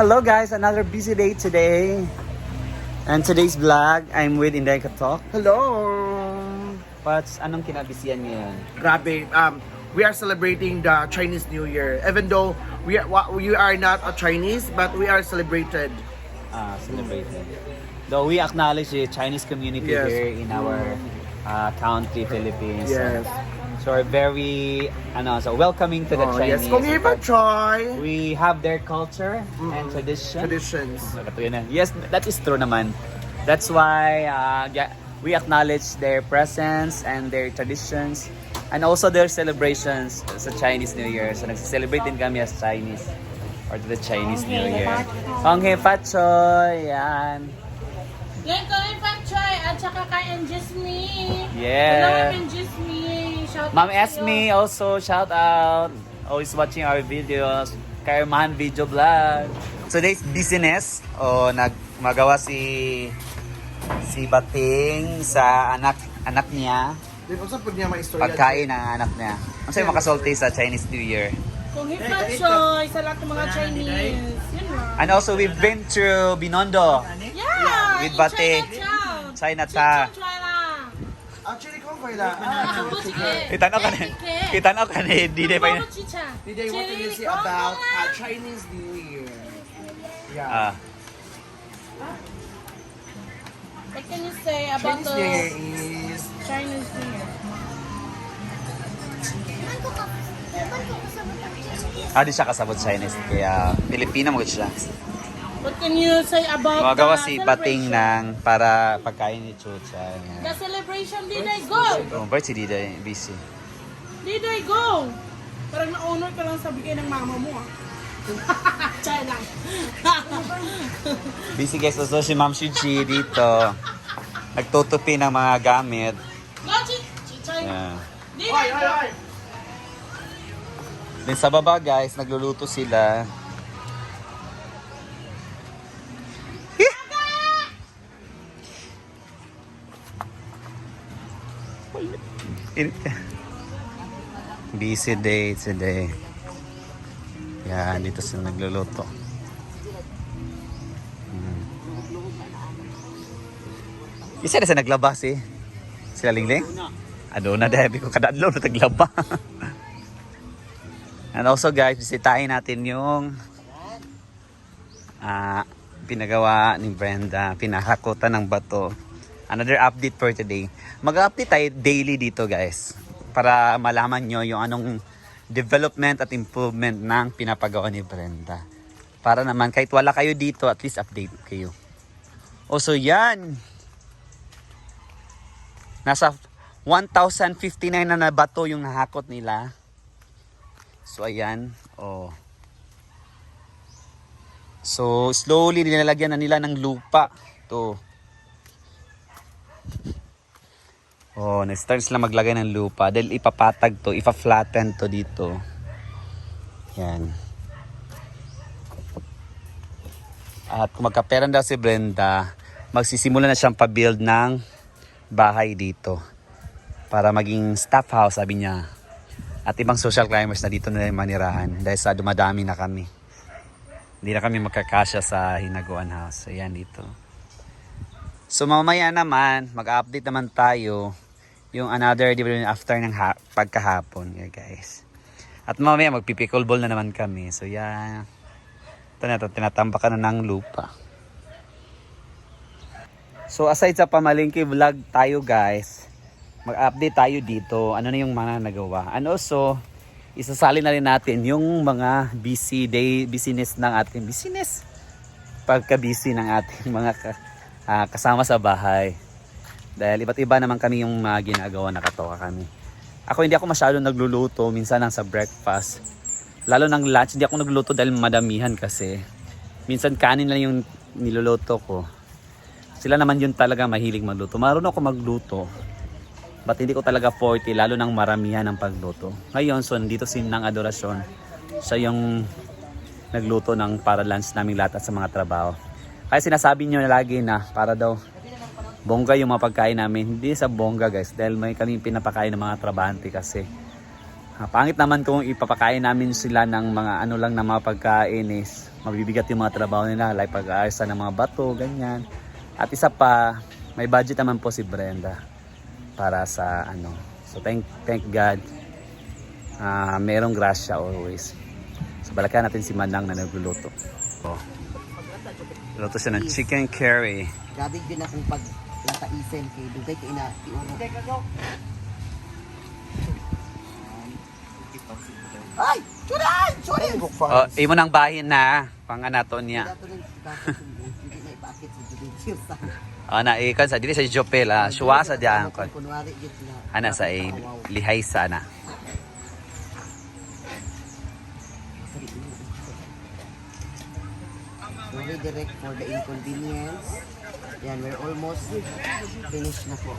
Hello guys, another busy day today. And today's vlog, I'm with Inday Katok. Hello! What's anong kinabisiyan ngayon? Grabe, we are celebrating the Chinese New Year. Even though we are not a Chinese, but we are celebrated. Celebrated. Though we acknowledge the Chinese community Yes. here in our country, Philippines. Yes. So we're very welcoming to the Chinese. Yes, kung iba, Choy! We have their culture and tradition. Traditions. Yes, that is true naman. That's why we acknowledge their presence and their traditions and also their celebrations sa Chinese New Year. So nagse-celebrate din kami as Chinese or the Chinese New Year. Hong Hei Fat Choy, yan. Yan ko rin Fat Choy at saka kay Anjisme. Yeah. Hello, Anjisme. Shout Ma'am out to Esme you. also, shout out. Always watching our videos. Kairmahan Video Vlog. Today's business, magawa si Bating sa anak niya. Di ba sa pag niya may istorya? Pagkain ng anak niya. Ang sa'yo makasulti sa Chinese New Year. Kung hip Fat Choy sa lahat ng mga Chinese. Yun lang. And also we've been to Binondo. Yeah! With in Bate. Chinatown. Chinatown. Try lang. Actually, kung kailan, Kita na ka ni Dide pa yun. did they want to say about Chinese New Year? Yeah. What can you say about Chinese the New Year is... Chinese New Year? Di siya kasabot Chinese. Kaya Pilipino mo siya. What can you say about Magawa the si Bating celebration? ng para pagkain ni Chucha. The celebration, did I go? Oh, ba't si Dide busy? Did I go? Parang na-honor ka lang sa bigay ng mama mo ah. Chay lang. Busy guys, so si Ma'am Shuji dito. Nagtutupi ng mga gamit. Go, Chichay. Yeah. Did I go? Then sa baba guys, nagluluto sila. Init ka. Busy day today. Yan, dito sila nagluluto. Isa na sa naglabas eh. Sila Lingling? Ado na dahil ko kadadlaw na taglaba. And also guys, bisitahin natin yung pinagawa ni Brenda, pinahakutan ng bato. Another update for today. Mag-update tayo daily dito guys para malaman nyo yung anong development at improvement ng pinapagawa ni Brenda. Para naman kahit wala kayo dito, at least update kayo. Also yan, nasa 1,059 na bato yung nahakot nila. So ayan, oh. So slowly nilalagyan na nila ng lupa. To. Oh, na-start sila maglagay ng lupa dahil ipapatag to, ipa-flatten to dito. Yan. At kung magkaperan daw si Brenda, magsisimula na siyang pa-build ng bahay dito para maging staff house, sabi niya. At ibang social climbers na dito na manirahan dahil sa dumadami na kami. Hindi na kami magkakasya sa Hinaguan House. So yan dito. So mamaya naman, mag-update naman tayo yung another development after ng pagkahapon. Yeah, guys. At mamaya magpipickleball na naman kami. So yan. Ito na ito, tinatambakan na ng lupa. So aside sa pamalingki vlog tayo guys, mag-update tayo dito. Ano na yung mga nagawa. And also, isasali na rin natin yung mga business ng ating business. Pagka-busy ng ating mga kasama sa bahay. Dahil iba't iba naman kami yung ginagawa, nakatoka kami. Hindi ako masyadong nagluluto, minsan lang sa breakfast. Lalo ng lunch, hindi ako nagluluto dahil madamihan kasi. Minsan kanin lang yung niluluto ko. Sila naman yun talaga mahilig magluto. Marunong ako magluto. But hindi ko talaga 40, lalo ng maramihan ng pagluto. Ngayon, so nandito si Nang Adorasyon. Siya yung nagluto ng para lunch namin lahat at sa mga trabaho. Kaya sinasabi nyo na lagi na para daw bongga yung mga pagkain namin. Hindi sa bongga guys, dahil may kami pinapakain ng mga trabahante kasi. Pangit naman kung ipapakain namin sila ng mga ano lang na mga pagkain is mabibigat yung mga trabaho nila, like pag-aarsa ng mga bato, ganyan. At isa pa, may budget naman po si Brenda para sa ano. So thank God. Merong grasya always. So balikan natin si Manang na nagluluto. Oh. Luto siya ng chicken curry. Grabe din akong paglataisin kay dugay kay ina iuro. Ay! Churay! Churay! Oh, imo nang bahin na pang anaton niya. Hindi na ipakit sa judicial sa. Na ikan sa dili sa Jopel, suwa sa diyan kon. Kunwari gid na. Ana sa lihay sana. Sorry direct for the inconvenience. Yan, we're almost finished na po.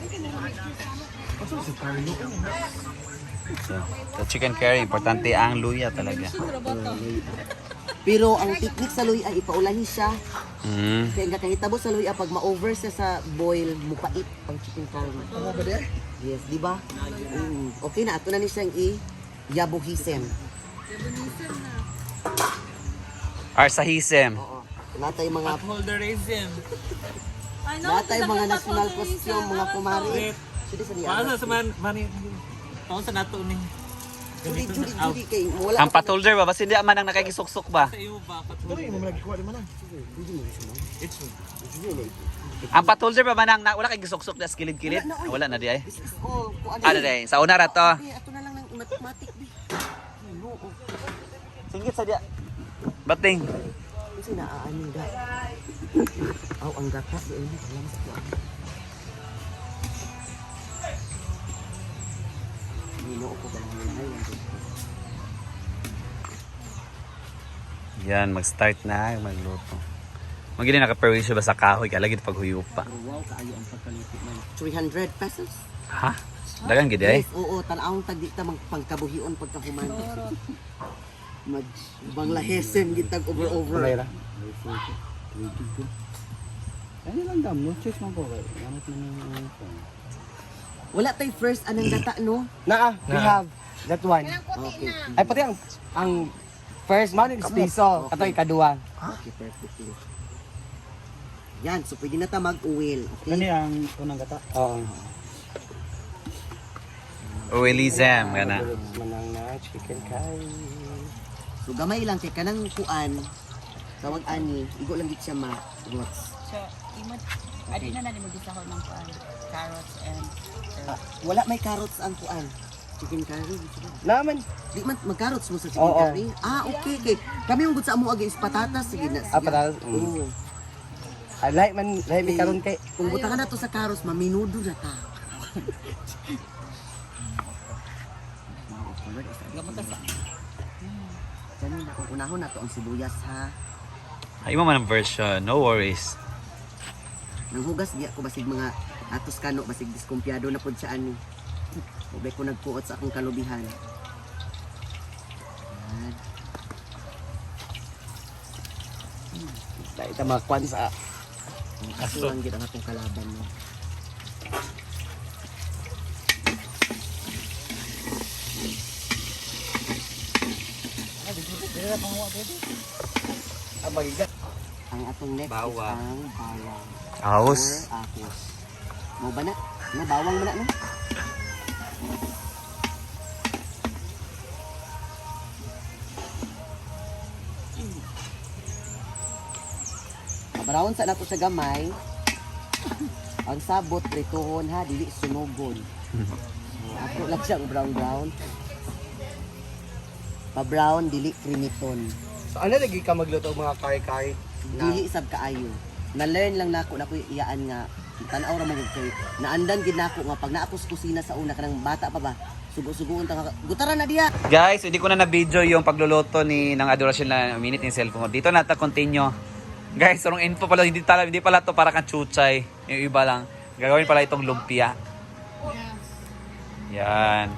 So chicken curry, importante ang luya talaga. Pero ang technique sa luya ay ipaulahi siya. Mm. Kaya nga kahitabo sa luya pag ma-over siya sa boil, mupait ang chicken curry. Ano ba din? Yes, di ba? Okay na, ato na ni siyang i-yabuhisem. Arsahisem. Oo. Natay mga Holderism. natay mga national costume, mga kumari. Sige sa Paano niya. sa mani taon sa nato ni Judy kay wala. Ang patholder ba? Basta hindi man ang nakikisuksok ba? sa iyo ba Ano yung mga nagkuha di man? Ang patholder ba man ang wala kay gisuksok na kilid-kilid? Wala na di ay. Oh, kuan. Ano di? Sa una ra to. Ato na lang ng mathematic bi. No, Singit sa dia. Bating. kasi naaanin da. Aw, ang gata di ay alam sa kuan. Nino ko ba lang lahay. Yan, mag-start na, magluto. Magiging nakaperwisyo ba sa kahoy? Kaya lagi pag huyupa. Wow, kaayo ang pagkaluto man. 300 pesos. Ha? Dagang gid ay. Yes, oo, tanawang tagdi ta pangkabuhion pagkahuman. Mag banglahesen gitag over. Ano lang dam, no choice man po kay. Gamit man yung phone. Wala tay first anang data no. Naa, we have that one. Okay. Ay pati ang first man is piso, ato ikaduha. Okay, perfect. Yan, so pwede na ta mag-uwil. Okay? ang unang gata? Oo. Uwelizem, gana. Manang na chicken curry. So gamay lang kay kanang kuan. Tawag ani, igo lang gid siya ma-rots. So, imot, adi na mo gisahon ng kuan, carrots and Wala may carrots ang kuan. Chicken curry. Naman, Di man mag-carrots mo sa chicken Oo. curry. Okay, okay. Kami yung gud sa amo agi is patatas sige na. sige. patatas, Oo. like may karon kay. Kung butangan na to sa carrots, maminudo na ta. gamutas sa Diyan na kung unahon na to ang sibuyas ha. Ay mo man ang version, no worries. Nang hugas di ako basig mga atos kano basig diskumpiyado na pud sa ani. Ubay ko nagpuot sa akong kalubihan. Yan. Dahil ta mga kwan sa Aso lang gid ang atong kalaban no. Ang atong next Bawang. is ang bawang. Ahos. Or ahos. Mau ba na? Na bawang mo na no? Kabarawon sa nato sa gamay. Ang sabot prituhon ha, dili sunugon. Ako lang siyang brown. Pa-brown, dili krimiton. So ano lagi ka magluto mga curry-curry? Dili sab kaayo. Na-learn lang nako iyaan nga tan-aw ra magud kay naandan gid nako nga pag naapos kusina sa una kanang bata pa ba. Sugo-sugoon ta ka. Gutaran na diya. Guys, hindi ko na na-video yung pagluluto ni ng adorasyon na minute yung cellphone ko. Dito na ta continue. Guys, sarong info pala, hindi pala to para kang chuchay. Yung iba lang. Gagawin pala itong lumpia. Yan.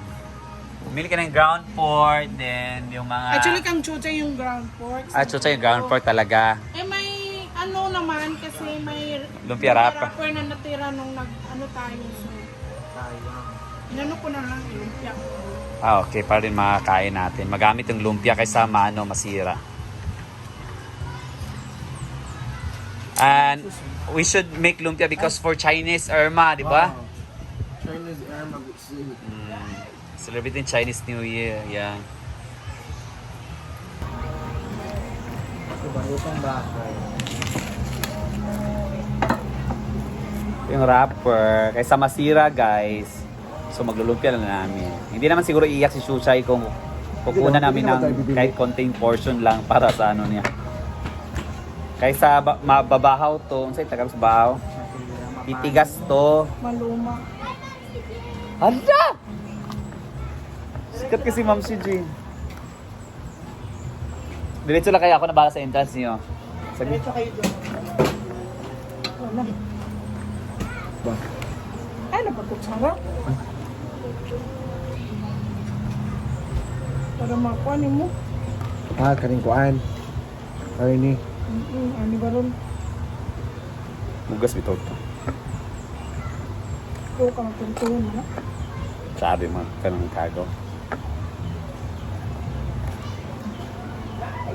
Bumili ka ng ground pork, then yung mga... Actually, kang chucha yung ground pork. chuchay yung ground pork talaga. Eh, may ano naman kasi may Lumpia wrapper. na natira nung ano tayo. So, inano ko na lang lumpia. Okay, para rin makakain natin. Magamit yung lumpia kaysa masira. And we should make lumpia because for Chinese Irma, di ba? Chinese air mag-sing. Celebrating Chinese New Year. Yeah. Yung wrapper, kaysa masira guys. So maglulumpia na namin. Hindi naman siguro iiyak si Shushay kung kukunan namin ng kahit konting portion lang para sa ano niya. Kaysa mababahaw to, unsay tagal sa bahaw? Titigas to. Maluma. Hala! Sikat kasi Ma'am si Jean. Diretso lang kaya ako na baka sa entrance niyo. Sabi. Diretso kayo doon. Wala. Ay, napakutsara. Para makuha mo. Kaning kuan. Ay ni. Ano ba ron? Bugas bitaw to. Ito ka magtuntuhan mo na. Sabi mo, kanang kago.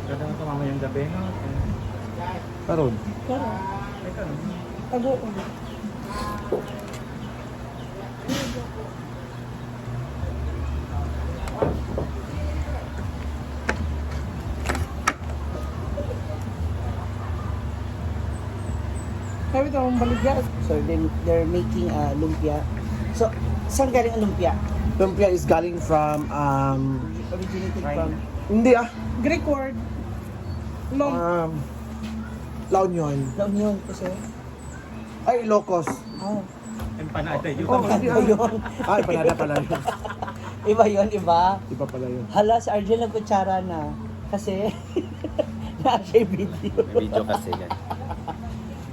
Kada ito mamayang gabi, no? Karon. Pero, tago ko. Sabi ito, ang baligya. So they're making lumpia. So saan galing ang lumpia? Lumpia is galing from Originated from hindi Greek word. Long. La Union. La Union kasi. Ay, Ilocos. Oh. Empanada yun. Oh, Iba yun. Ay, panada pala yun. Iba yun, iba. Iba pala yun. Hala, si Arjel ang kutsara na. Kasi, na siya yung video. May video kasi yan.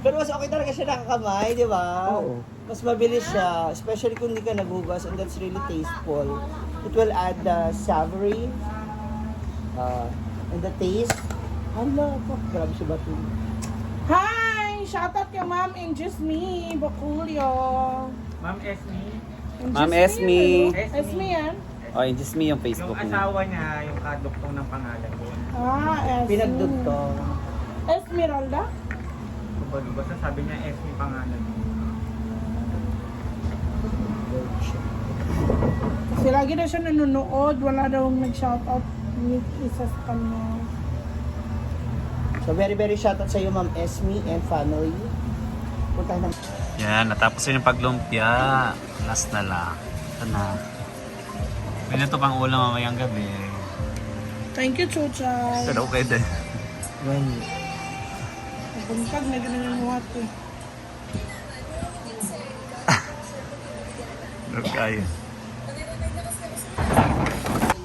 Pero mas okay talaga siya nakakamay, di ba? Oo. Mas mabilis siya, especially kung hindi ka nagugas, and that's really tasteful. It will add the savory and the taste. Hala, grabe siya ba ito? Hi! Shoutout kay Ma'am and just me, Bakulio. Ma'am Esme, And Ma'am just me, Esme. ano? Esme yan? Oh, yun just me yung yung Facebook niya. asawa niya, yung kaduktong ng pangalan ko. Esme. Pinagdugtong. Esmeralda? Basta sabi niya Esme pangalan. Kasi lagi na siya nanonood, wala daw nag-shoutout ni isa sa kanya. So very very shoutout sa iyo Ma'am Esme and family. Punta na. Yan, natapos yun yung paglumpia. Last na lang. Ito na. May na ito pang ulam mamayang gabi. Thank you, Chuchay. Pero okay din. Buntag na ganun yung muhat ko. Okay.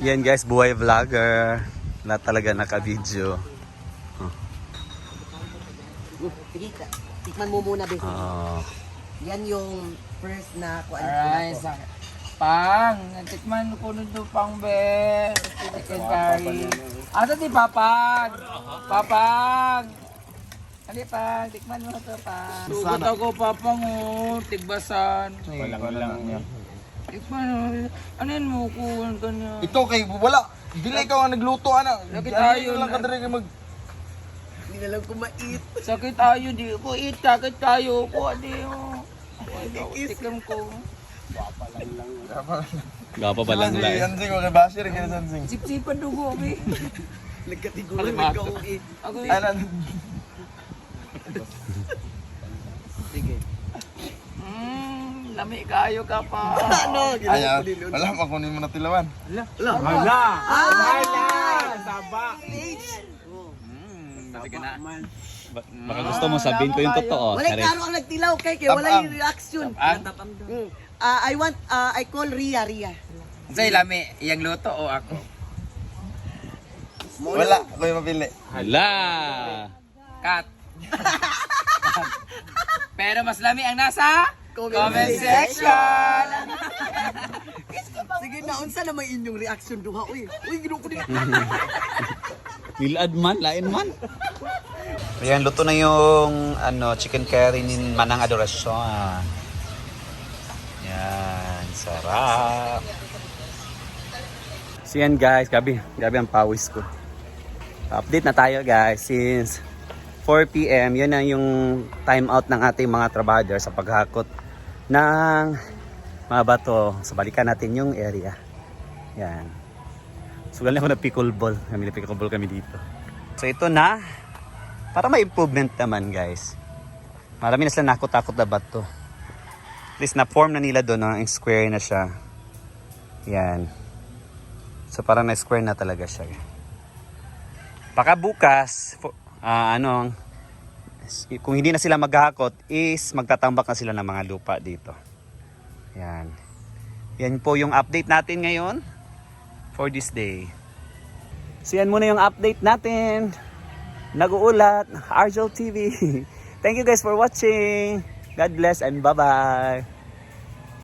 Yan guys, buhay vlogger. Lahat talaga naka-video. Sige, tikman mo muna, Becky. Yan yung first na kuan Alright, ko. Pang, natikman ko nito pang be. Chicken curry. Asa di Papang? Papang! Ali Pang, tikman mo ito Pang. Sugot ako Papang oh, tigbasan. Walang yan. Tikman mo. Ano yan mo kuhan ka niya? Ito kay wala. Dili ka nga nagluto ana. Lagi tayo. lang ka diri mag Hindi na lang kumait. Sakit tayo, di ko eat, sakit tayo. Kuha di oh. Tiklam ko. Gapa pa lang lang. Yan ko kay Bashir kay Sansing. Sip-sipan dugo, be. Nagkatigulan nagkauwi. Ako Anan. Sige. Lami kayo ka pa. Ano? Ayan. Wala pa kunin mo na tilawan. Hala! Hala! Saba! Sabi ka na. Baka gusto mo sabihin ko yung totoo. Wala klaro ang nagtilaw kay wala yung reaction. I call Ria. Say lami, iyang luto o ako? Wala, ko yung mapili. Hala! Cut. Pero mas lami ang nasa comment section. Sige na, unsa na may inyong reaction duha? Uy, ginuo ko din. Nilad man, lain man. Ayan, luto na yung chicken curry ni Manang Adorasyon. Yan, sarap. So yan guys, gabi ang pawis ko. Update na tayo guys since 4 PM, yun na yung time out ng ating mga trabador sa paghakot ng mga bato. So balikan natin yung area. Yan. So galing ako na pickleball. Pickleball kami dito. So ito na. Para may improvement naman guys. Marami na sila nakot-takot na bato. At least na-form na nila doon. Ang square na siya. Yan. So parang na-square na talaga siya. Baka bukas, kung hindi na sila maghahakot, is magtatambak na sila ng mga lupa dito. Yan. Yan po yung update natin ngayon for this day. So yan muna yung update natin. Nag-uulat, Argel TV. Thank you guys for watching. God bless and bye-bye.